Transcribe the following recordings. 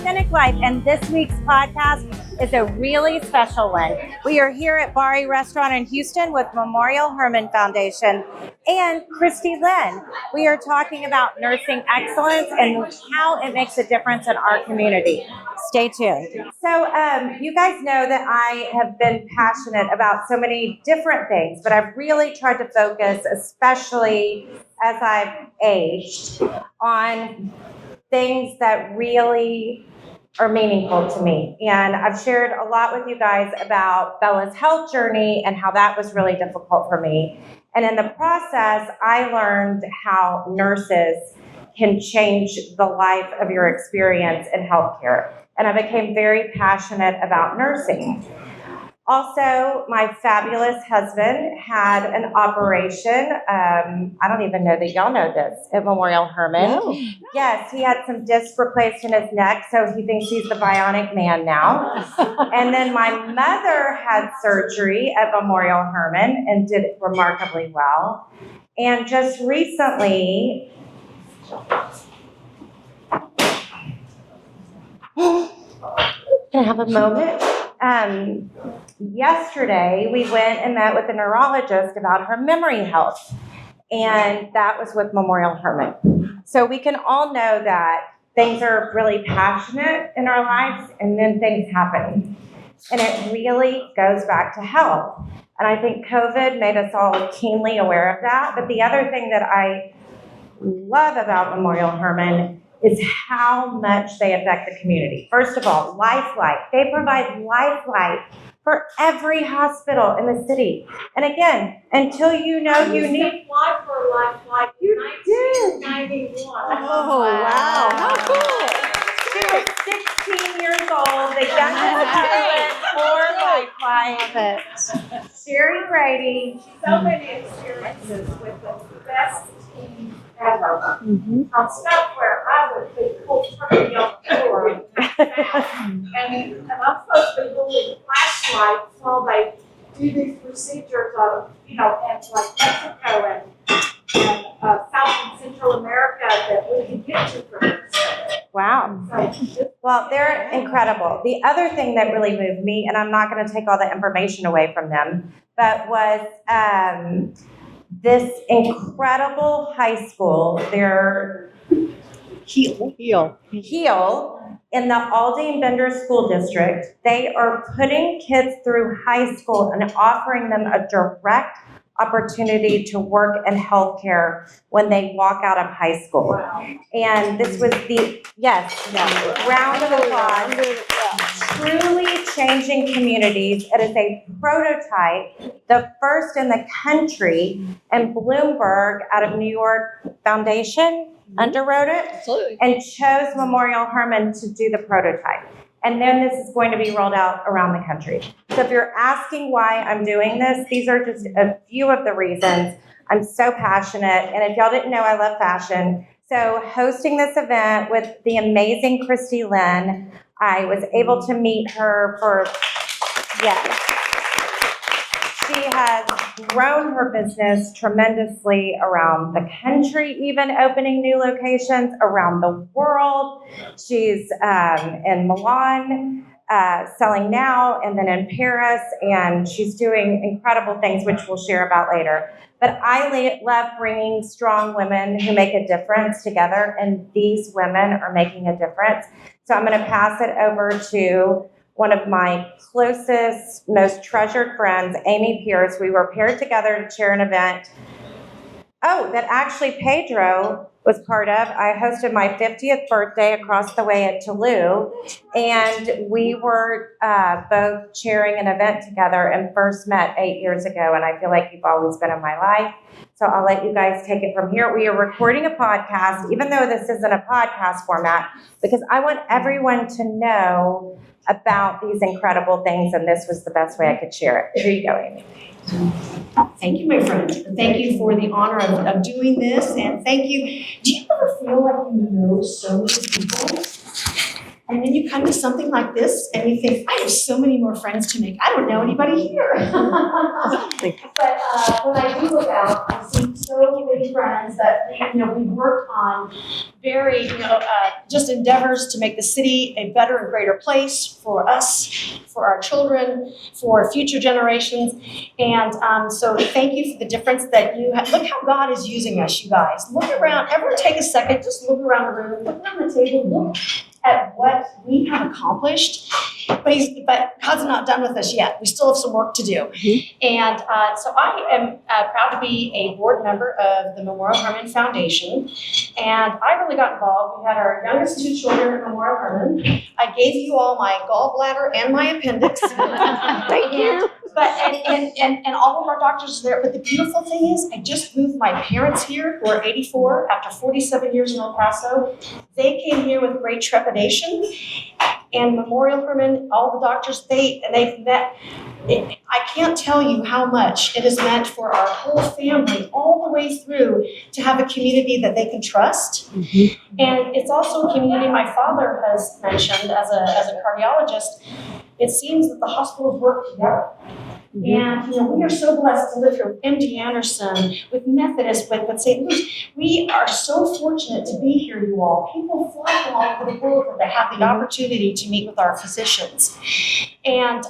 Authentic Life, and this week's podcast is a really special one. We are here at Bari Restaurant in Houston with Memorial Hermann Foundation and Christy Lynn. We are talking about nursing excellence and how it makes a difference in our community. Stay tuned. So you guys know that I have been passionate about so many different things, but I've really tried to focus, especially as I've aged, on things that really are meaningful to me. And I've shared a lot with you guys about Bella's health journey and how that was really difficult for me. And in the process, I learned how nurses can change the life of your experience in healthcare. And I became very passionate about nursing. Also, my fabulous husband had an operation. I don't even know that y'all know this, at Memorial Hermann. No. Yes, he had some discs replaced in his neck, so he thinks he's the bionic man now. And then my mother had surgery at Memorial Hermann and did remarkably well. And just recently, can I have a moment? Yesterday, we went and met with a neurologist about her memory health, and that was with Memorial Hermann. So we can all know that things are really passionate in our lives, and then things happen. And it really goes back to health. And I think COVID made us all keenly aware of that. But the other thing that I love about Memorial Hermann is how much they affect the community. First of all, Lifeline. They provide Lifeline for every hospital in the city. And again, until you know you need... apply for Lifeline in 1991. Oh, wow. How cool. She was 16 years old. The youngest ever for Lifeline. Sherry Brady. So many experiences with the best team ever. On stuff where I would be cold turkey on the floor. And I'm supposed to be holding flashlights while they do these procedures of, in like Mexico and South and Central America that we can get to from this. Wow. Well, they're incredible. The other thing that really moved me, and I'm not going to take all the information away from them, but was this incredible high school. They're Heal in the Aldine Bender School District. They are putting kids through high school and offering them a direct opportunity to work in healthcare when they walk out of high school. Wow. And this was round of applause. Truly changing communities. It is a prototype, the first in the country, and Bloomberg out of New York Foundation underwrote it. Absolutely. And chose Memorial Hermann to do the prototype. And then this is going to be rolled out around the country. So if you're asking why I'm doing this, these are just a few of the reasons. I'm so passionate. And if y'all didn't know, I love fashion. So hosting this event with the amazing Christy Lynn, I was able to meet her She has grown her business tremendously around the country, even opening new locations around the world. She's in Milan, selling now, and then in Paris, and she's doing incredible things, which we'll share about later. But I love bringing strong women who make a difference together, and these women are making a difference. So I'm going to pass it over to one of my closest, most treasured friends, Amy Pierce. We were paired together to chair an event. Oh, that actually Pedro was part of. I hosted my 50th birthday across the way at Toulouse, and we were both chairing an event together and first met 8 years ago, and I feel like you've always been in my life. So I'll let you guys take it from here. We are recording a podcast, even though this isn't a podcast format, because I want everyone to know about these incredible things, and this was the best way I could share it. Here you go, Amy. Thank you, my friend. Thank you for the honor of doing this, and thank you. Do you ever feel like you know so many people, and then you come to something like this, and you think, I have so many more friends to make. I don't know anybody here. But when I do look out, I see so many family, friends that, we've worked on very, just endeavors to make the city a better and greater place for us, for our children, for future generations. And so thank you for the difference that you have. Look how God is using us, you guys. Look around, everyone take a second, just look around the room, look around the table, look at what we have accomplished. But God's not done with us yet. We still have some work to do. And so I am proud to be a board member of the Memorial Hermann Foundation. And I really got involved. We had our youngest 2 children at Memorial Hermann. I gave you all my gallbladder and my appendix. Thank you. But and all of our doctors are there. But the beautiful thing is, I just moved my parents here, who are 84, after 47 years in El Paso. They came here with great trepidation. And Memorial Hermann, all the doctors, they've met. I can't tell you how much it has meant for our whole family, all the way through, to have a community that they can trust. And it's also a community my father has mentioned as a cardiologist. It seems that the hospitals work together. And we are so blessed to live here with MD Anderson, with Methodist, with St. Louis. We are so fortunate to be here, you all. People fly from all over the world that they have the opportunity to meet with our physicians. And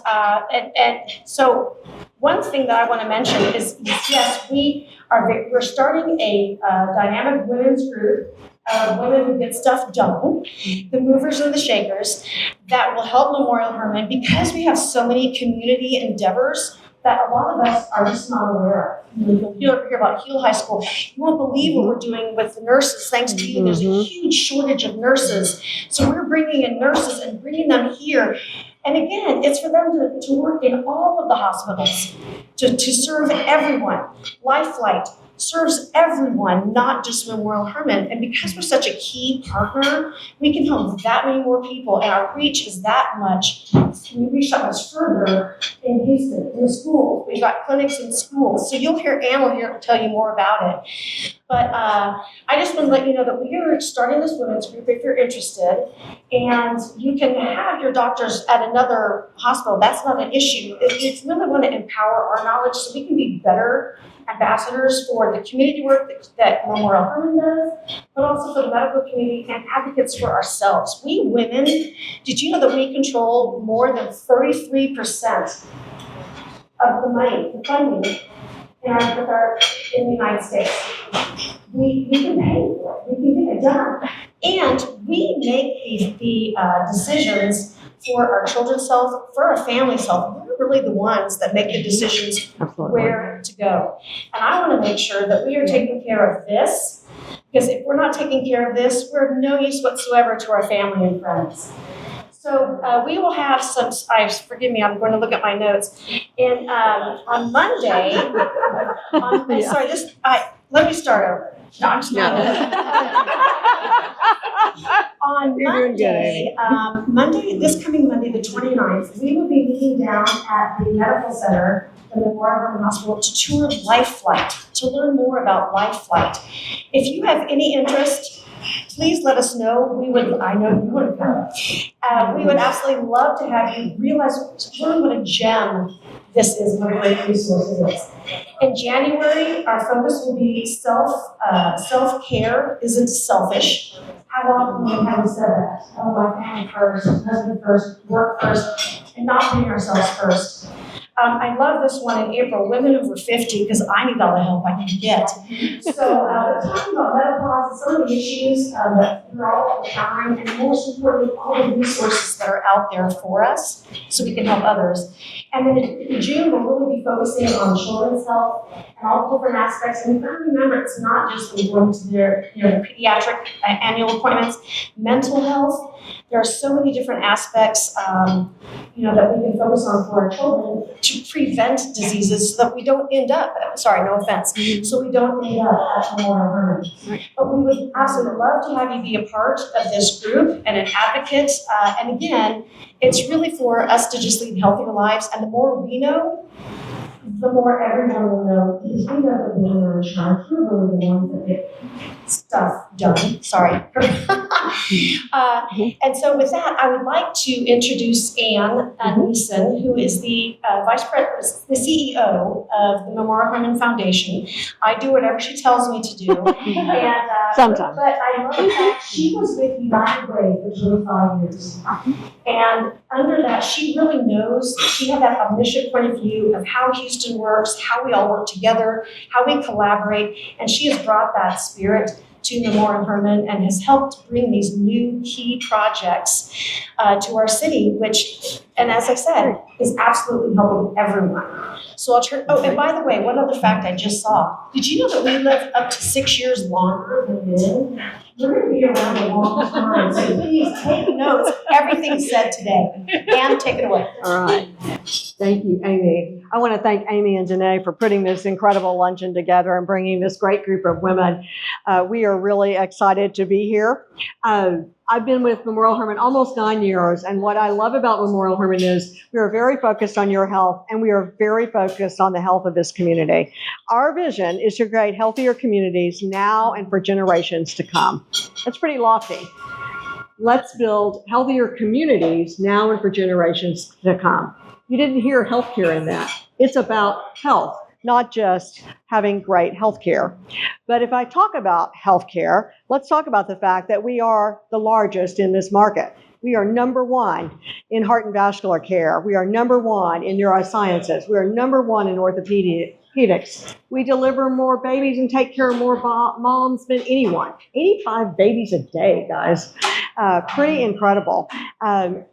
so one thing that I want to mention is yes, we're starting a dynamic women's group of women who get stuff done, the movers and the shakers, that will help Memorial Hermann, because we have so many community endeavors that a lot of us are just not aware of. You'll hear about Heal High School. You won't believe what we're doing with the nurses. Thanks to you, there's a huge shortage of nurses. So we're bringing in nurses and bringing them here. And again, it's for them to work in all of the hospitals, to serve everyone. Lifelight serves everyone, not just Memorial Hermann. And because we're such a key partner, we can help that many more people, and our reach is that much. We reach that much further in Houston, in the schools. We've got clinics in schools. So you'll hear Anne will tell you more about it. But I just want to let you know that we are starting this women's group if you're interested. And you can have your doctors at another hospital. That's not an issue. It's really want to empower our knowledge so we can be better ambassadors for the community work that Memorial Hermann does, but also for the medical community and advocates for ourselves. We women, did you know that we control more than 33% of the money, the funding in the United States? We can pay for it. We can get it done. And we make the decisions for our children's health, for our family's health. We're really the ones that make the decisions where to go. And I want to make sure that we are taking care of this, because if we're not taking care of this, we're of no use whatsoever to our family and friends. So we will have some, forgive me, I'm going to look at my notes. On Monday, let me start over. No, I'm just On Monday, this coming Monday, the 29th, we will be meeting down at the medical center, the Memorial Hermann Hospital, to tour Lifelight, to learn more about Lifelight. If you have any interest, please let us know. I know you would come. We would absolutely love to have you learn what a gem this is, what a great resource it is. In January, our focus will be self-care isn't selfish. How often have we said that? Oh, my family first, husband first, work first, and not putting ourselves first. I love this one in April, women over 50, because I need all the help I can get. So we're talking about menopause and some of the issues that we're all encountering, and most importantly, all the resources that are out there for us so we can help others. And then in June, we'll really be focusing on children's health and all the different aspects. And we've got to remember, it's not just going to their pediatric annual appointments, mental health. There are so many different aspects, that we can focus on for our children to prevent diseases so that we don't end up, no offense, so we don't end up at Memorial Hermann. But we would absolutely love to have you be a part of this group and an advocate. And again, it's really for us to just lead healthier lives. And the more we know, the more everyone will know, because we know that women are in charge. We're really the ones that get stuff done. Sorry. And so with that, I would like to introduce Anne Neeson, who is the Vice President, the CEO of the Memorial Hermann Foundation. I do whatever she tells me to do. And, Sometimes. But I love the fact she was with United Way for 25 years. And under that, she really knows, she had that omniscient point of view of how Houston works, how we all work together, how we collaborate, and she has brought that spirit to Memorial Hermann and has helped bring these new key projects to our city, which, and as I said, is absolutely helping everyone. So I'll turn, oh, and by the way, one other fact I just saw. Did you know that we live up to 6 years longer than men? We're going to be around a long time, so please take notes, everything said today. Anne, take it away. All right. Thank you, Amy. I want to thank Amy and Danae for putting this incredible luncheon together and bringing this great group of women. We are really excited to be here. I've been with Memorial Hermann almost 9 years, and what I love about Memorial Hermann is we are very focused on your health, and we are very focused on the health of this community. Our vision is to create healthier communities now and for generations to come. That's pretty lofty. Let's build healthier communities now and for generations to come. You didn't hear healthcare in that. It's about health, not just having great healthcare. But if I talk about healthcare, let's talk about the fact that we are the largest in this market. We are number one in heart and vascular care. We are number one in neurosciences. We are number one in orthopedics. We deliver more babies and take care of more moms than anyone. 85 babies a day, guys. Pretty incredible.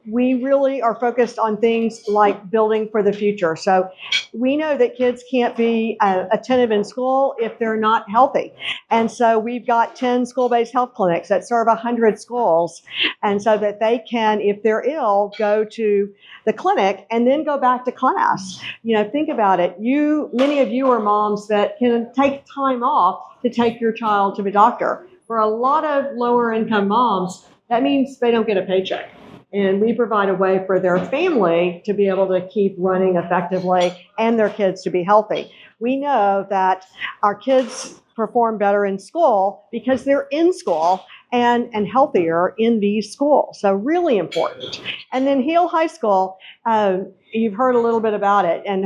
We really are focused on things like building for the future. So we know that kids can't be attentive in school if they're not healthy. And so we've got 10 school-based health clinics that serve 100 schools. And so that they can, if they're ill, go to the clinic and then go back to class. You know, think about it. Many of you are moms that can take time off to take your child to the doctor. For a lot of lower income moms, that means they don't get a paycheck. And we provide a way for their family to be able to keep running effectively and their kids to be healthy. We know that our kids perform better in school because they're in school and healthier in these schools. So really important. And then Heal High School, you've heard a little bit about it, and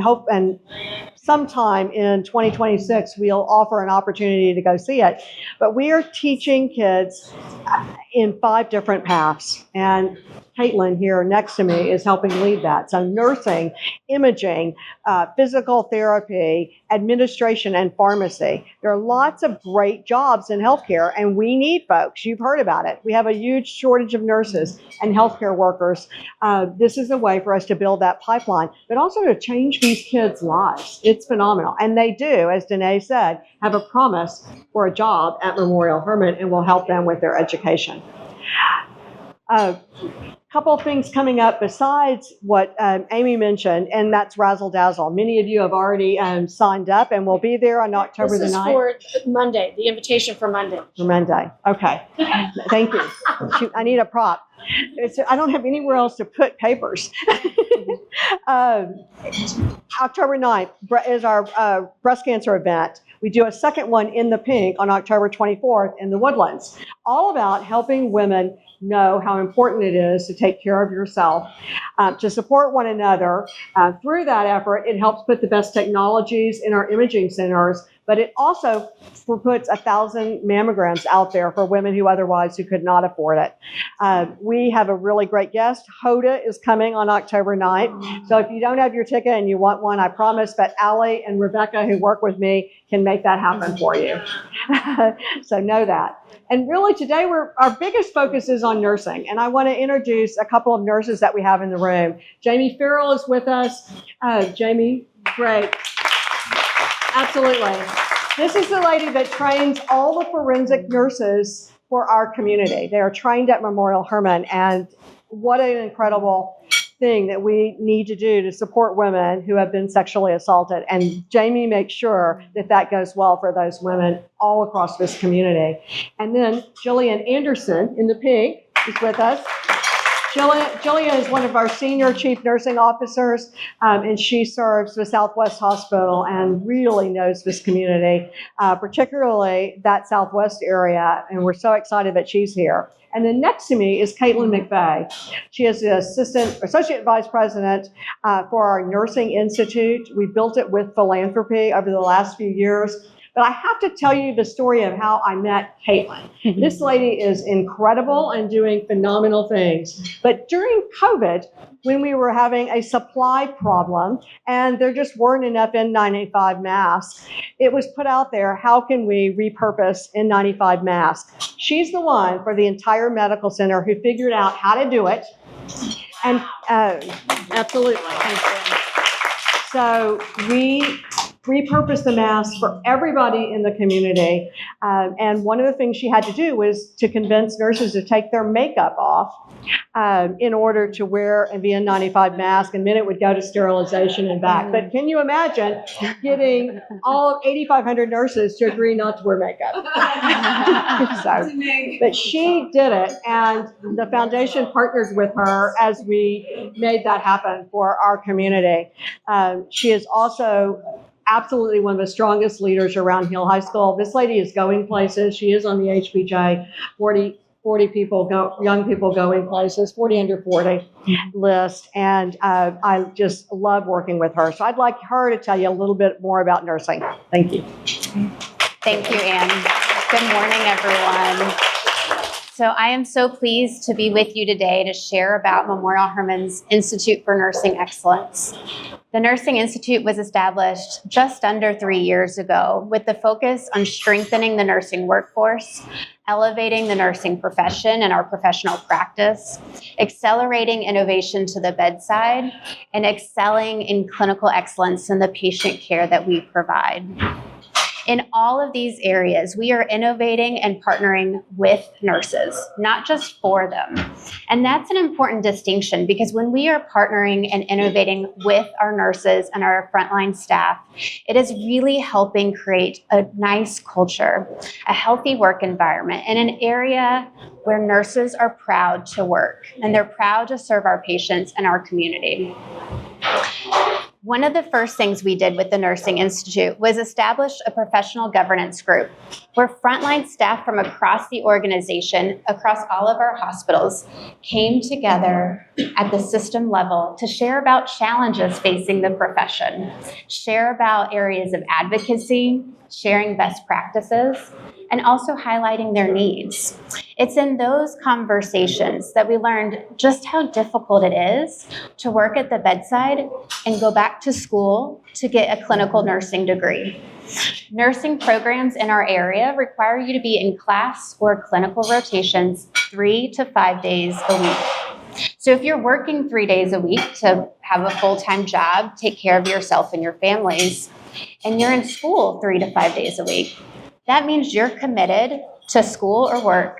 sometime in 2026, we'll offer an opportunity to go see it. But we are teaching kids in 5 different paths. And Caitlin here next to me is helping lead that. So nursing, imaging, physical therapy, administration, and pharmacy. There are lots of great jobs in healthcare, and we need folks. You've heard about it. We have a huge shortage of nurses and healthcare workers. This is a way for us to build that pipeline, but also to change these kids' lives. It's phenomenal. And they do, as Danae said, have a promise for a job at Memorial Hermann, and will help them with their education. Couple of things coming up besides what Amy mentioned, and that's Razzle Dazzle. Many of you have already signed up, and we'll be there on October the 9th. This is for Monday, the invitation for Monday. For Monday. Okay. Thank you. Shoot, I need a prop. I don't have anywhere else to put papers. October 9th is our breast cancer event. We do a second one in the pink on October 24th in the Woodlands, all about helping women know how important it is to take care of yourself, to support one another. Through that effort, it helps put the best technologies in our imaging centers, but it also puts 1,000 mammograms out there for women who could not afford it. We have a really great guest. Hoda is coming on October 9th. So if you don't have your ticket and you want one, I promise that Allie and Rebecca, who work with me, can make that happen for you. So know that. And really today, our biggest focus is on nursing. And I want to introduce a couple of nurses that we have in the room. Jamie Farrell is with us. Jamie, great. Absolutely. This is the lady that trains all the forensic nurses for our community. They are trained at Memorial Hermann, and what an incredible thing that we need to do to support women who have been sexually assaulted. And Jamie makes sure that that goes well for those women all across this community. And then Jillian Anderson in the pink is with us. Jillian is one of our senior chief nursing officers, and she serves the Southwest Hospital and really knows this community, particularly that Southwest area, and we're so excited that she's here. And then next to me is Caitlin McVey. She is the associate vice president for our Nursing Institute. We built it with philanthropy over the last few years. But I have to tell you the story of how I met Caitlin. This lady is incredible and doing phenomenal things. But during COVID, when we were having a supply problem and there just weren't enough N95 masks, it was put out there, how can we repurpose N95 masks? She's the one for the entire medical center who figured out how to do it. And absolutely. So we repurpose the masks for everybody in the community. And one of the things she had to do was to convince nurses to take their makeup off in order to wear the N95 mask, and then it would go to sterilization and back. But can you imagine getting all 8,500 nurses to agree not to wear makeup? But she did it, and the foundation partners with her as we made that happen for our community. She is also absolutely one of the strongest leaders around Hill High School. This lady is going places. She is on the HPJ 40 young people going places, 40 under 40 list. And I just love working with her. So I'd like her to tell you a little bit more about nursing. Thank you. Thank you, Anne. Good morning, everyone. So I am so pleased to be with you today to share about Memorial Hermann's Institute for Nursing Excellence. The Nursing Institute was established just under 3 years ago with the focus on strengthening the nursing workforce, elevating the nursing profession and our professional practice, accelerating innovation to the bedside, and excelling in clinical excellence in the patient care that we provide. In all of these areas, we are innovating and partnering with nurses, not just for them. And that's an important distinction because when we are partnering and innovating with our nurses and our frontline staff, it is really helping create a nice culture, a healthy work environment in an area where nurses are proud to work and they're proud to serve our patients and our community. One of the first things we did with the Nursing Institute was establish a professional governance group where frontline staff from across the organization, across all of our hospitals, came together at the system level to share about challenges facing the profession, share about areas of advocacy, sharing best practices, and also highlighting their needs. It's in those conversations that we learned just how difficult it is to work at the bedside and go back to school to get a clinical nursing degree. Nursing programs in our area require you to be in class or clinical rotations 3 to 5 days a week. So if you're working 3 days a week to have a full-time job, take care of yourself and your families, and you're in school 3 to 5 days a week, that means you're committed to school or work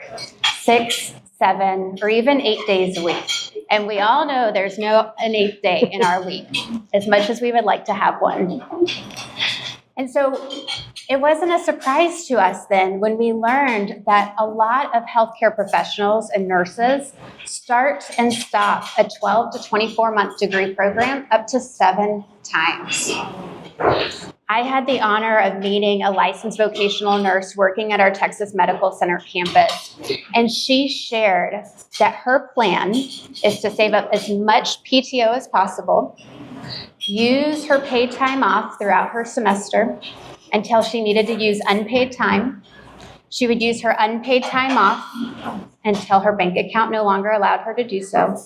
6, 7, or even 8 days a week. And we all know there's no an 8th day in our week, as much as we would like to have one. And so it wasn't a surprise to us then when we learned that a lot of healthcare professionals and nurses start and stop a 12 to 24-month degree program up to 7 times. I had the honor of meeting a licensed vocational nurse working at our Texas Medical Center campus, and she shared that her plan is to save up as much PTO as possible, use her paid time off throughout her semester until she needed to use unpaid time. She would use her unpaid time off until her bank account no longer allowed her to do so.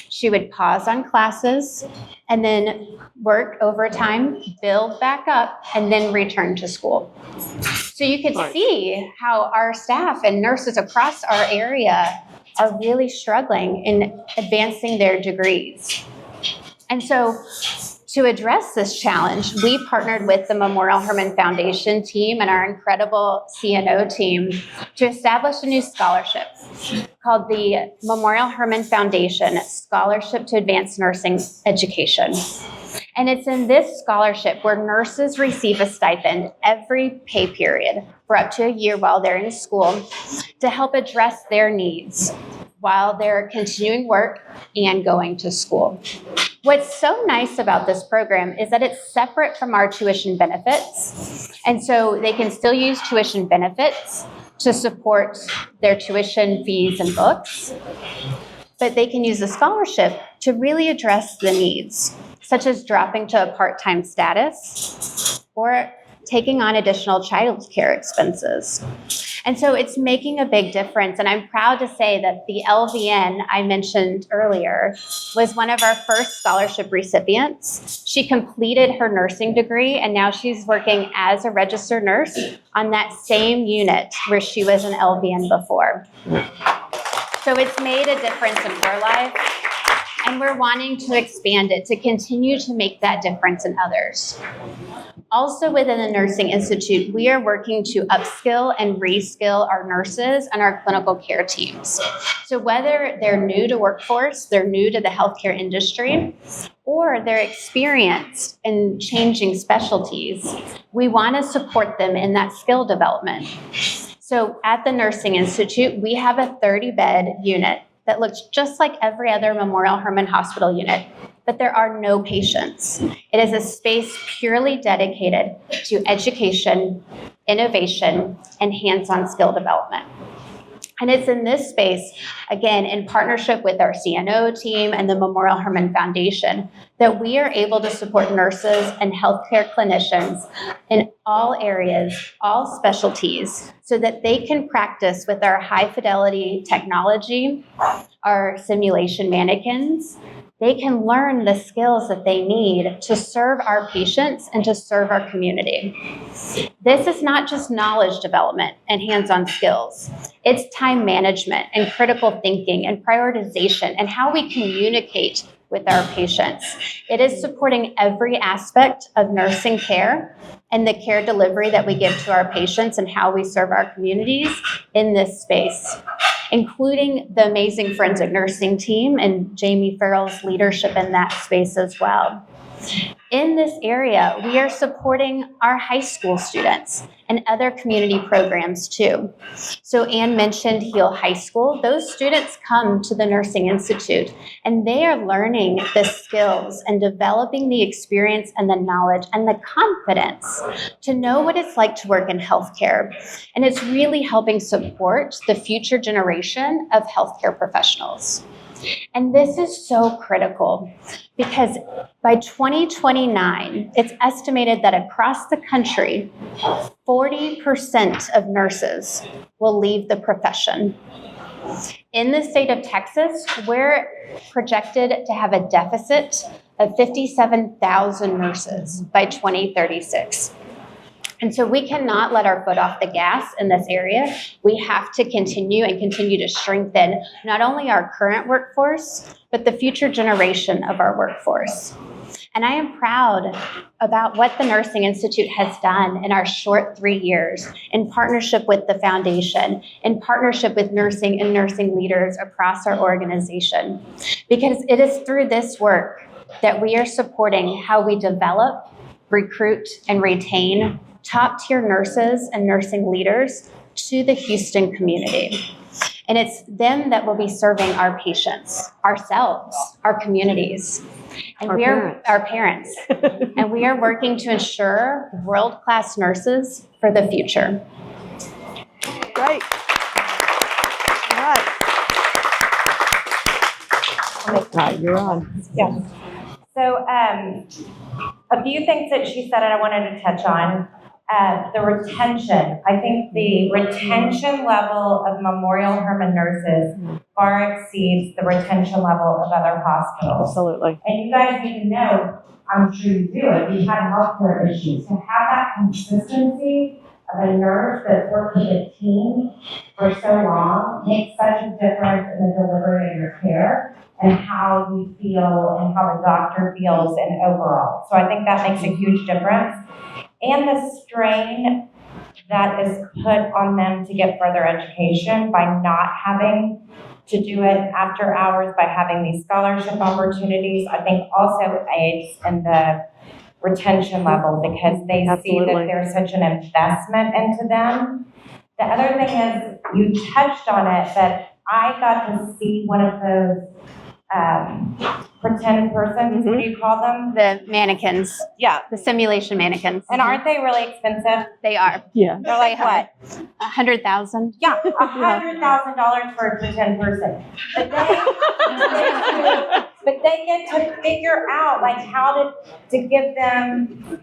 She would pause on classes and then work overtime, build back up, and then return to school. So you could see how our staff and nurses across our area are really struggling in advancing their degrees. And so to address this challenge, we partnered with the Memorial Hermann Foundation team and our incredible CNO team to establish a new scholarship called the Memorial Hermann Foundation Scholarship to Advance Nursing Education. And it's in this scholarship where nurses receive a stipend every pay period for up to a year while they're in school to help address their needs. while they're continuing work and going to school. What's so nice about this program is that it's separate from our tuition benefits. And so they can still use tuition benefits to support their tuition fees and books, but they can use the scholarship to really address the needs, such as dropping to a part-time status or taking on additional child care expenses. And so it's making a big difference. And I'm proud to say that the LVN I mentioned earlier was one of our first scholarship recipients. She completed her nursing degree, and now she's working as a registered nurse on that same unit where she was an LVN before. So it's made a difference in her life, and we're wanting to expand it to continue to make that difference in others. Also within the Nursing Institute, we are working to upskill and reskill our nurses and our clinical care teams. So whether they're new to workforce, they're new to the healthcare industry, or they're experienced in changing specialties, we want to support them in that skill development. So at the Nursing Institute, we have a 30-bed unit that looks just like every other Memorial Hermann Hospital unit, but there are no patients. It is a space purely dedicated to education, innovation, and hands-on skill development. And it's in this space, again, in partnership with our CNO team and the Memorial Hermann Foundation, that we are able to support nurses and healthcare clinicians in all areas, all specialties, so that they can practice with our high-fidelity technology, our simulation mannequins. They can learn the skills that they need to serve our patients and to serve our community. This is not just knowledge development and hands-on skills. It's time management and critical thinking and prioritization and how we communicate with our patients. It is supporting every aspect of nursing care and the care delivery that we give to our patients and how we serve our communities in this space, including the amazing forensic nursing team and Jamie Farrell's leadership in that space as well. In this area, we are supporting our high school students and other community programs too. So Anne mentioned Heal High School. Those students come to the Nursing Institute and they are learning the skills and developing the experience and the knowledge and the confidence to know what it's like to work in healthcare. And it's really helping support the future generation of healthcare professionals. And this is so critical because by 2029, it's estimated that across the country, 40% of nurses will leave the profession. In the state of Texas, we're projected to have a deficit of 57,000 nurses by 2036. And so we cannot let our foot off the gas in this area. We have to continue to strengthen not only our current workforce, but the future generation of our workforce. And I am proud about what the Nursing Institute has done in our short 3 years in partnership with the foundation, in partnership with nursing and nursing leaders across our organization. Because it is through this work that we are supporting how we develop, recruit, and retain top-tier nurses and nursing leaders to the Houston community. And it's them that will be serving our patients, ourselves, our communities, and our parents. And we are working to ensure world-class nurses for the future. Great. All right, you're on. Yeah. So a few things that she said and I wanted to touch on. The retention. I think the retention level of Memorial Hermann nurses far exceeds the retention level of other hospitals. Absolutely. And you guys need to know, I'm sure you do it, you've had healthcare issues. To have that consistency of a nurse that's worked with a team for so long makes such a difference in the delivery of your care and how you feel and how the doctor feels and overall. So I think that makes a huge difference. And the strain that is put on them to get further education by not having to do it after hours, by having these scholarship opportunities, I think also aids in the retention level because they see that there's such an investment into them. The other thing is, you touched on it, that I got to see one of those pretend persons, what do you call them? The mannequins, Yeah. the simulation mannequins. And aren't they really expensive? They are. Yeah. They're like what? 100,000. Yeah, $100,000 for a pretend person. But they get to figure out like how to give them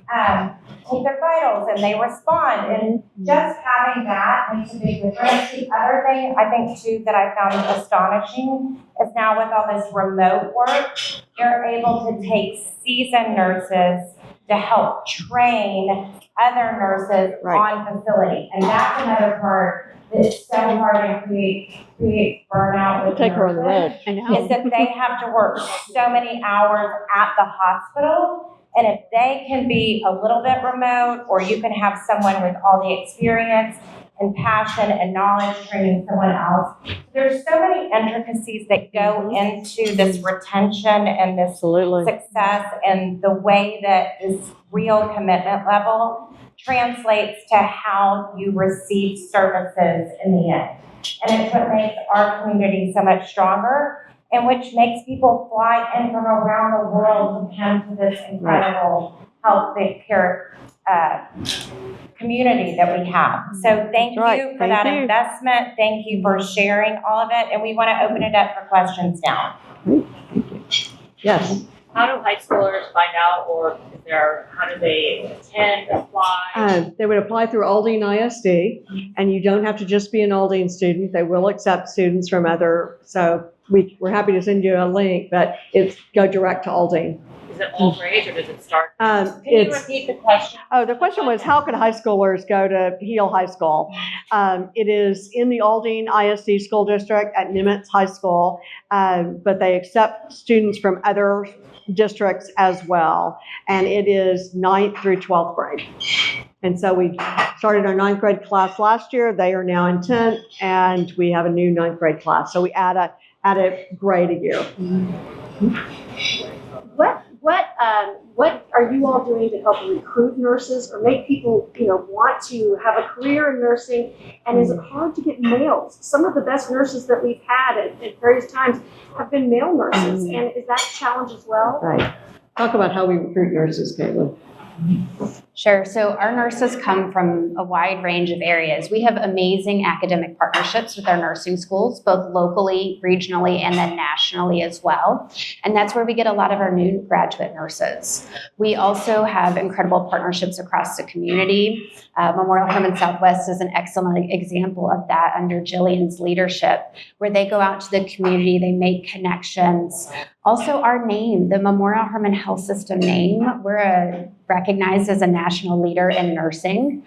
take their vitals, and they respond. And just having that makes a big difference. The other thing I think too that I found astonishing is now with all this remote work, they're able to take seasoned nurses to help train other nurses on facility. And that's another part that's so hard to create burnout with Take her on the nurses, road. I know. is that they have to work so many hours at the hospital. And if they can be a little bit remote, or you can have someone with all the experience and passion and knowledge training someone else. There's so many intricacies that go into this retention and this Absolutely. success, and the way that this real commitment level translates to how you receive services in the end. And it's what makes our community so much stronger, and which makes people fly in from around the world to come to this incredible healthcare community that we have. So thank That's right. you for Thank that you. investment. Thank you for sharing all of it. And we want to open it up for questions now. Yes. How do high schoolers find out, or how do they attend, apply? They would apply through Aldine ISD, and you don't have to just be an Aldine student. They will accept students from other, so we're happy to send you a link, but it's go direct to Aldine. Is it all grades, or does it start? Can you It's, repeat the question? the question was, how could high schoolers go to Heal High School? It is in the Aldine ISD school district at Nimitz High School, but they accept students from other districts as well. And it is 9th through 12th grade. And so we started our 9th grade class last year. They are now in 10th, and we have a new 9th grade class. So we add a grade a year. What are you all doing to help recruit nurses or make people, want to have a career in nursing? And is it hard to get males? Some of the best nurses that we've had at various times have been male nurses. And is that a challenge as well? Right. Talk about how we recruit nurses, Caitlin. Sure. So our nurses come from a wide range of areas. We have amazing academic partnerships with our nursing schools, both locally, regionally, and then nationally as well. And that's where we get a lot of our new graduate nurses. We also have incredible partnerships across the community. Memorial Hermann Southwest is an excellent example of that under Jillian's leadership, where they go out to the community, they make connections. Also, our name, the Memorial Hermann Health System name, we're recognized as a national leader in nursing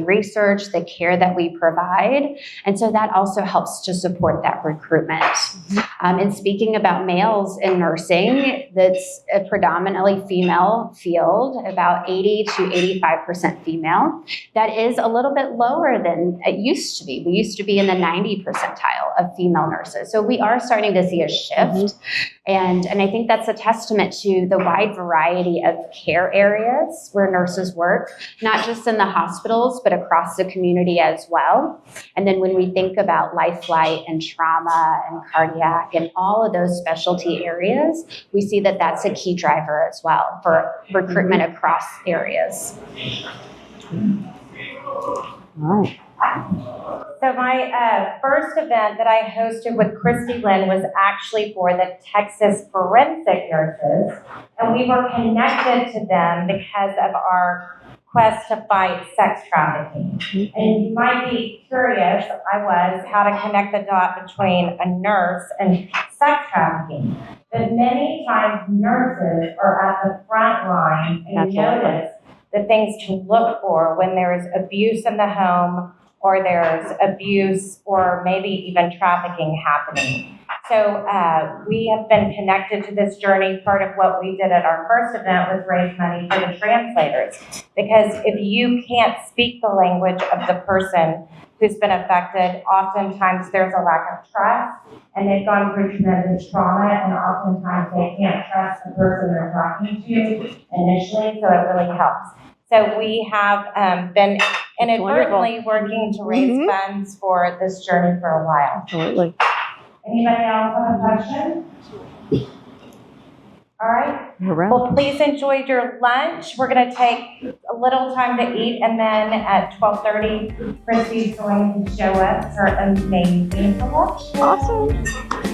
research, the care that we provide. And so that also helps to support that recruitment. And speaking about males in nursing, that's a predominantly female field, about 80 to 85% female. That is a little bit lower than it used to be. We used to be in the 90 percentile of female nurses. So we are starting to see a shift. And I think that's a testament to the wide variety of care areas where nurses work, not just in the hospitals, but across the community as well. And then when we think about life flight and trauma and cardiac and all of those specialty areas, we see that that's a key driver as well for recruitment across areas. All right. So my first event that I hosted with Christy Lynn was actually for the Texas forensic nurses, and we were connected to them because of our quest to fight sex trafficking. And you might be curious, I was, how to connect the dot between a nurse and sex trafficking. But many times nurses are at the front line and notice the things to look for when there is abuse in the home, or there's abuse or maybe even trafficking happening. So we have been connected to this journey. Part of what we did at our first event was raise money for the translators. Because if you can't speak the language of the person who's been affected, oftentimes there's a lack of trust, and they've gone through tremendous trauma, and oftentimes they can't trust the person they're talking to initially, so it really helps. So we have been inadvertently working to raise funds for this journey for a while. Absolutely. Anybody else have a question? All right. Well, please enjoy your lunch. We're going to take a little time to eat, and then at 12:30, Christy's going to show us her amazing collection. Awesome.